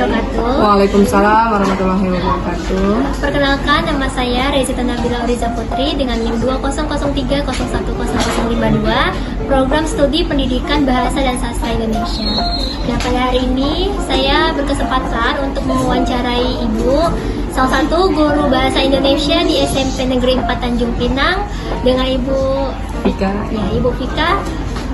wabarakatuh. Waalaikumsalam warahmatullahi wabarakatuh. Perkenalkan, nama saya Rezita Nabila Oriza Putri dengan NIM 2003010052, Program Studi Pendidikan Bahasa dan Sastra Indonesia. Nah, pada hari ini saya berkesempatan untuk mewawancarai Ibu, salah satu guru bahasa Indonesia di SMP Negeri 4 Tanjung Pinang, dengan Ibu Vika. Ya, Ibu Vika.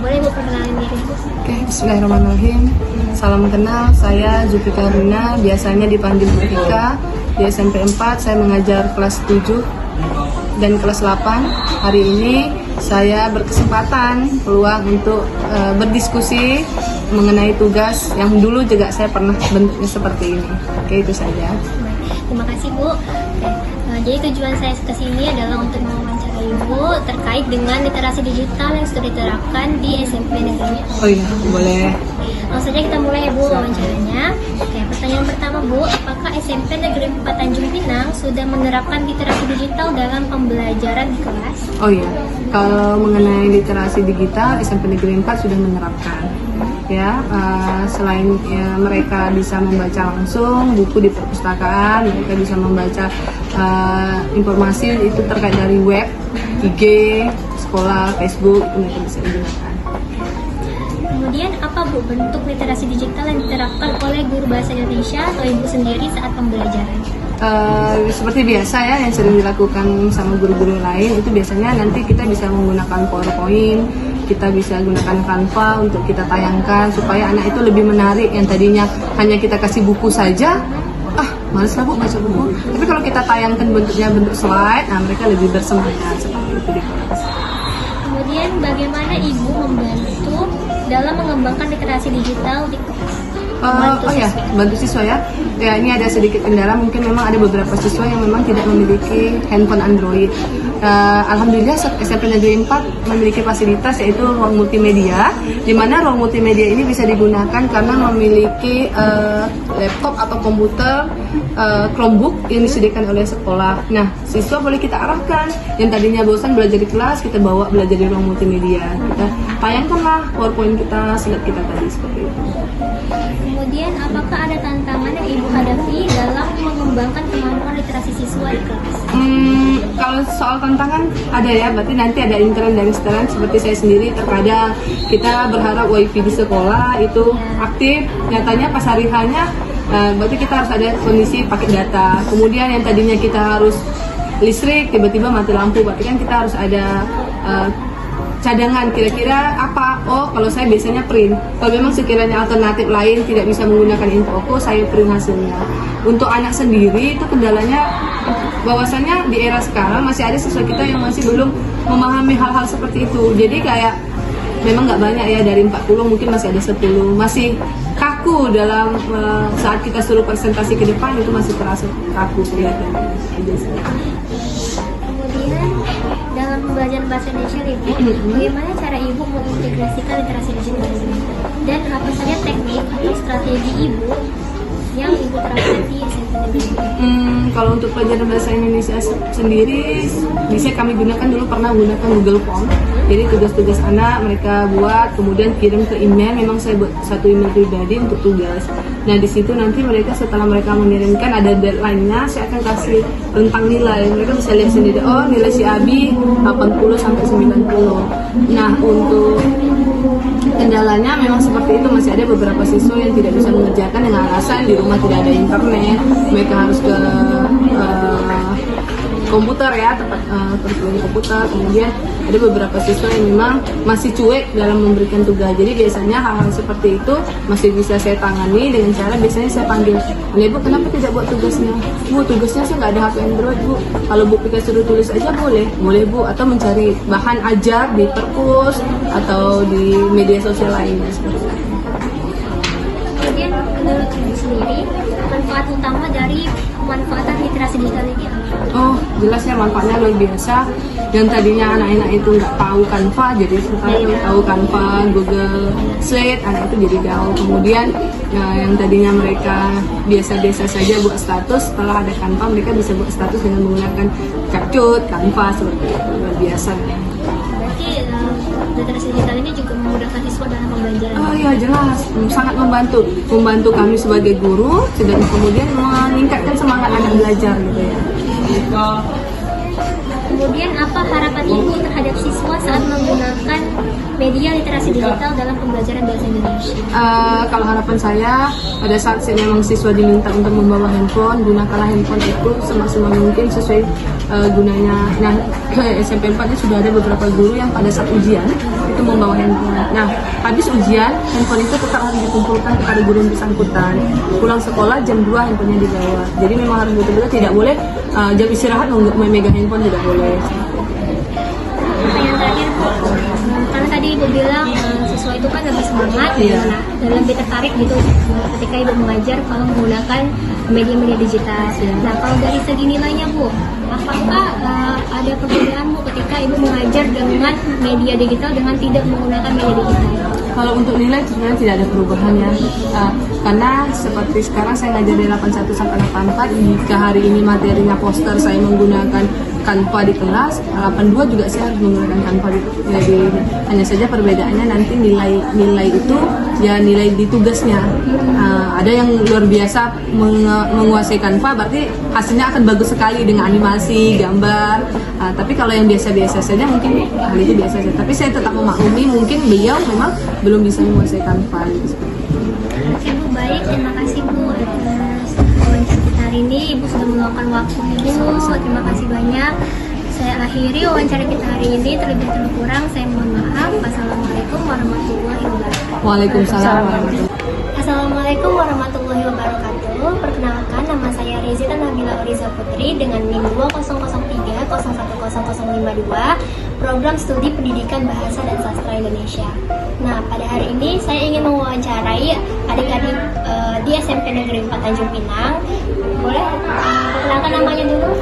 Boleh Ibu perkenalkan diri, Bu? Oke, bismillahirrahmanirrahim. Salam kenal, saya Zulfikar Rina, biasanya dipanggil Bu Vika. Di SMP 4 saya mengajar kelas 7 dan kelas 8. Hari ini saya berkesempatan peluang untuk berdiskusi mengenai tugas yang dulu juga saya pernah bentuknya seperti ini. Oke, itu saja. Terima kasih, Bu. Jadi tujuan saya kesini adalah untuk mewawancarai Ibu terkait dengan literasi digital yang sudah diterapkan di SMP Negeri. Oh iya, boleh. Langsung saja kita mulai ya, Bu, wawancaranya. Oke, pertanyaan pertama, Bu, apakah SMP Negeri 4 Tanjung Pinang sudah menerapkan literasi digital dalam pembelajaran di kelas? Oh iya, kalau mengenai literasi digital, SMP Negeri 4 sudah menerapkan. Ya, selain ya, mereka bisa membaca langsung buku di perpustakaan, mereka bisa membaca informasi itu terkait dari web, IG, sekolah, Facebook, itu mereka bisa gunakan. Kemudian apa, Bu, bentuk literasi digital yang diterapkan oleh guru bahasa Indonesia atau Ibu sendiri saat pembelajaran? Seperti biasa ya yang sering dilakukan sama guru-guru lain, itu biasanya nanti kita bisa menggunakan PowerPoint, kita bisa gunakan Canva untuk kita tayangkan supaya anak itu lebih menarik. Yang tadinya hanya kita kasih buku saja, males lah Bu baca buku, tapi kalau kita tayangkan bentuknya bentuk slide, nah mereka lebih bersemangat seperti itu di kelas. Kemudian bagaimana Ibu membantu dalam mengembangkan literasi digital di kelas? Bantu siswa ya. Ya, ini ada sedikit kendala, mungkin memang ada beberapa siswa yang memang tidak memiliki handphone Android. Alhamdulillah SMP Negeri 4 memiliki fasilitas yaitu ruang multimedia, di mana ruang multimedia ini bisa digunakan karena memiliki laptop atau komputer Chromebook yang disediakan oleh sekolah. Nah, siswa boleh kita arahkan yang tadinya bosan belajar di kelas, kita bawa belajar di ruang multimedia. Kita tayangkanlah PowerPoint kita, slide kita tadi seperti itu. Kemudian, apakah ada tantangan yang Ibu hadapi dalam mengembangkan kemampuan literasi siswa di kelas? Kalau soal tantangan ada ya, berarti nanti ada intern dan extern. Seperti saya sendiri, terkadang kita berharap wifi di sekolah itu aktif, nyatanya pas hari hanya berarti kita harus ada kondisi pakai data. Kemudian yang tadinya kita harus listrik, tiba-tiba mati lampu, berarti kan kita harus ada cadangan kira-kira apa. Oh, kalau saya biasanya print. Kalau memang sekiranya alternatif lain tidak bisa menggunakan info, saya print hasilnya. Untuk anak sendiri itu kendalanya bahwasannya di era sekarang masih ada siswa kita yang masih belum memahami hal-hal seperti itu. Jadi kayak memang nggak banyak ya, dari 40 mungkin masih ada 10 masih kaku dalam saat kita suruh presentasi ke depan, itu masih terasa kaku kelihatannya. Kemudian dalam pembelajaran bahasa Indonesia, Ibu, bagaimana cara Ibu mengintegrasikan literasi digital ini? Dan apa saja teknik atau strategi Ibu yang Ibu terapkan di SMP Negeri? Kalau untuk pelajaran bahasa Indonesia sendiri, bisa kami gunakan dulu, pernah gunakan Google Form. Jadi tugas-tugas anak mereka buat, kemudian kirim ke email. Memang saya buat satu email pribadi untuk tugas. Nah, di situ nanti mereka setelah mereka mengirimkan ada deadline-nya, saya akan kasih rentang nilai. Mereka bisa lihat sendiri, oh nilai si Abi 80 sampai 90. Nah, untuk kendalanya memang seperti itu, masih ada beberapa siswa yang tidak bisa mengerjakan dengan alasan di rumah tidak ada internet, mereka harus ke komputer ya, tempat perguruan komputer. Kemudian ada beberapa siswa yang memang masih cuek dalam memberikan tugas. Jadi biasanya hal-hal seperti itu masih bisa saya tangani dengan cara biasanya saya panggil, "Ibu, kenapa tidak buat tugasnya?" "Bu, tugasnya saya nggak ada HP Android, Bu." "Kalau Bu Pika suruh tulis aja boleh?" "Boleh, Bu." Atau mencari bahan ajar di perpus atau di media sosial lainnya seperti itu. Kemudian menurut Ibu sendiri, manfaat utama dari pemanfaatan literasi digital ini apa? Oh, jelas ya manfaatnya luar biasa. Yang tadinya anak-anak itu nggak tahu Canva, jadi sekarang tahu Canva, Google Slide, anak itu jadi tahu. Kemudian yang tadinya mereka biasa-biasa saja buat status, setelah ada Canva mereka bisa buat status dengan menggunakan CapCut, Canva, seperti itu. Luar biasa. Berarti literasi digital ini ini juga memudahkan siswa dalam pembelajaran? Oh iya jelas, sangat membantu kami sebagai guru dan kemudian meningkatkan semangat anak belajar gitu ya. Kemudian apa harapan Ibu terhadap siswa saat menggunakan media literasi digital dalam pembelajaran bahasa Indonesia? Kalau harapan saya pada saat memang siswa diminta untuk membawa handphone, gunakanlah handphone itu semaksimal mungkin sesuai gunanya. Nah, SMP 4 ini sudah ada beberapa guru yang pada saat ujian itu membawa handphone. Nah, habis ujian handphone itu tetap harus dikumpulkan kepada guru yang bersangkutan. Pulang sekolah jam 2 handphonenya dibawa. Jadi memang harus betul-betul tidak boleh jam istirahat memegang handphone, tidak boleh. Pertanyaan terakhir, karena tadi Ibu bilang siswa itu kan lebih semangat, nah, dan lebih tertarik gitu ketika Ibu mengajar kalau menggunakan media-media digital. Nah, kalau dari segi nilainya Bu, apakah ada perbedaan Bu ketika Ibu mengajar dengan media digital dengan tidak menggunakan media digital? Kalau untuk nilai sebenarnya tidak ada perubahan ya, karena seperti sekarang saya ngajar dari 81 sampai 84, jika hari ini materinya poster saya menggunakan Canva di kelas, 82 juga saya harus menggunakan Canva jadi hanya saja perbedaannya nanti nilai itu ya nilai di tugasnya. Ada yang luar biasa menguasai Canva, berarti hasilnya akan bagus sekali dengan animasi, gambar. Tapi kalau yang biasa-biasa saja mungkin hal itu biasa saja. Tapi saya tetap memaklumi mungkin beliau memang belum bisa menguasai Canva. Oke Bu, baik, terima kasih Bu atas wawancara kita hari ini. Ibu sudah meluangkan waktu Ibu, terima kasih banyak. Saya akhiri wawancara kita hari ini, terlebih kurang saya mohon maaf. Wassalamualaikum warahmatullahi wabarakatuh. Waalaikumsalam warahmatullahi wabarakatuh. Assalamualaikum warahmatullahi wabarakatuh. Perkenalkan, nama saya Rezita Nabila Oriza Putri dengan NIM 2003010052, program studi pendidikan bahasa dan sastra Indonesia. Nah, pada hari ini saya ingin mewawancarai adik-adik di SMP Negeri 4 Tanjung Pinang. Boleh perkenalkan namanya dulu?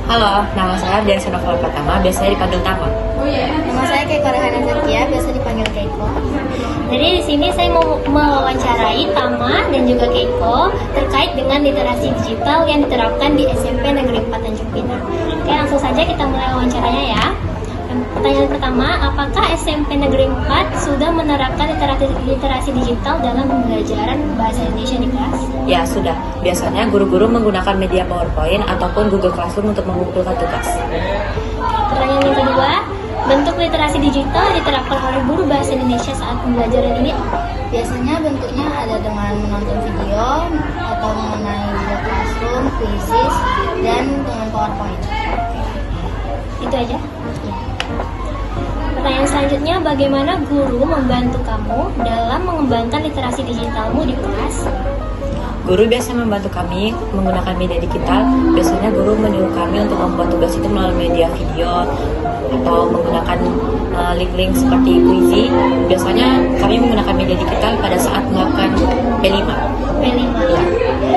Halo, nama saya Dian Novel Pratama, biasanya dipanggil Tama. Nama saya Keiko Rahana Zakia, biasa dipanggil Keiko. Jadi di sini saya mau mewawancarai Tama dan juga Keiko terkait dengan literasi digital yang diterapkan di SMP Negeri 4 Tanjung Pinang. Oke, langsung saja kita mulai wawancaranya ya. Pertanyaan pertama, apakah SMP Negeri 4 sudah menerapkan literasi digital dalam pembelajaran bahasa Indonesia di kelas? Ya, sudah. Biasanya guru-guru menggunakan media PowerPoint ataupun Google Classroom untuk mengumpulkan tugas. Pertanyaan yang kedua, bentuk literasi digital yang diterapkan oleh guru bahasa Indonesia saat pembelajaran ini? Biasanya bentuknya ada dengan menonton video atau mengenai Google Classroom, Quizzes, dan dengan PowerPoint. Itu aja. Pertanyaan selanjutnya, bagaimana guru membantu kamu dalam mengembangkan literasi digitalmu di kelas? Guru biasa membantu kami menggunakan media digital. Biasanya guru menyuruh kami untuk membuat tugas itu melalui media video atau menggunakan link-link seperti Quizy. Biasanya kami menggunakan media digital pada saat melakukan P5. P5 ya.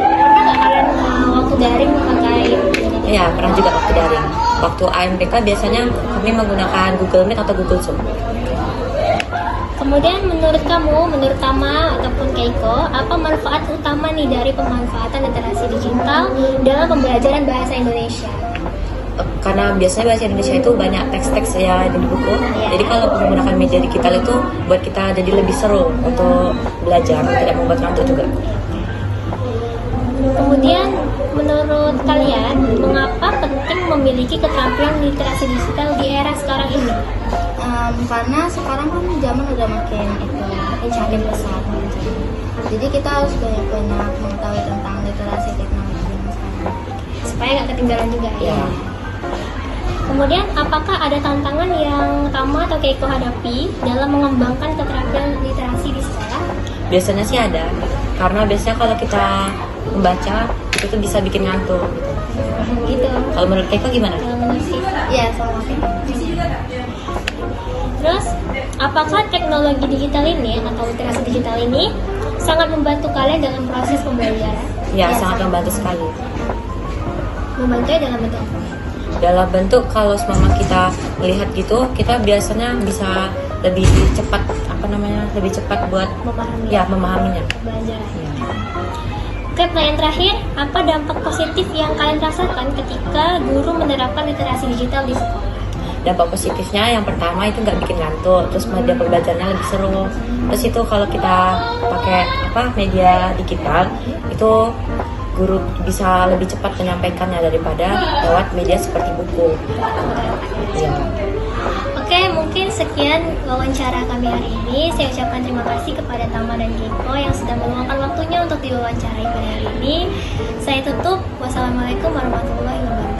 Pernah nggak kalian waktu daring memakai? Ya, pernah juga waktu daring. Waktu AMPK biasanya kami menggunakan Google Meet atau Google Zoom. Kemudian menurut kamu, menurut Tama ataupun Keiko, apa manfaat utama nih dari pemanfaatan literasi digital dalam pembelajaran bahasa Indonesia? Karena biasanya bahasa Indonesia itu banyak teks-teks ya di buku. Jadi kalau menggunakan media digital itu buat kita jadi lebih seru untuk belajar, tidak membuat ngantuk juga. Kemudian menurut kalian, mengapa penting memiliki keterampilan literasi digital di era sekarang ini? Karena sekarang kan zaman udah makin pesat. Jadi kita harus banyak mengetahui tentang literasi teknologi yang sekarang. Supaya nggak ketinggalan juga ya. Kemudian, apakah ada tantangan yang Tama atau Keiko hadapi dalam mengembangkan keterampilan literasi di sekolah? Biasanya sih ada, karena biasanya kalau kita membaca itu tuh bisa bikin ngantuk. Gitu. Kalau menurut Keiko gimana? Kalau menurut Keiko? Iya, sama Keiko. Terus, apakah teknologi digital ini atau literasi digital ini sangat membantu kalian dalam proses pembelajaran? Ya, sangat membantu sekali. Membantu dalam bentuk apa? Dalam bentuk kalau selama kita melihat gitu, kita biasanya bisa lebih cepat lebih cepat buat Memahami. ya memahaminya. Pembelajaran. Oke, pertanyaan terakhir, apa dampak positif yang kalian rasakan ketika guru menerapkan literasi digital di sekolah? dampak positifnya yang pertama itu nggak bikin ngantuk, terus media pembelajarannya lebih seru. Terus itu kalau kita pakai media digital itu guru bisa lebih cepat menyampaikannya daripada lewat media seperti buku. Ya. Oke, mungkin sekian wawancara kami hari ini. Saya ucapkan terima kasih kepada Tama dan Keiko yang sudah meluangkan waktunya untuk diwawancarai pada hari ini. Saya tutup. Wassalamualaikum warahmatullahi wabarakatuh.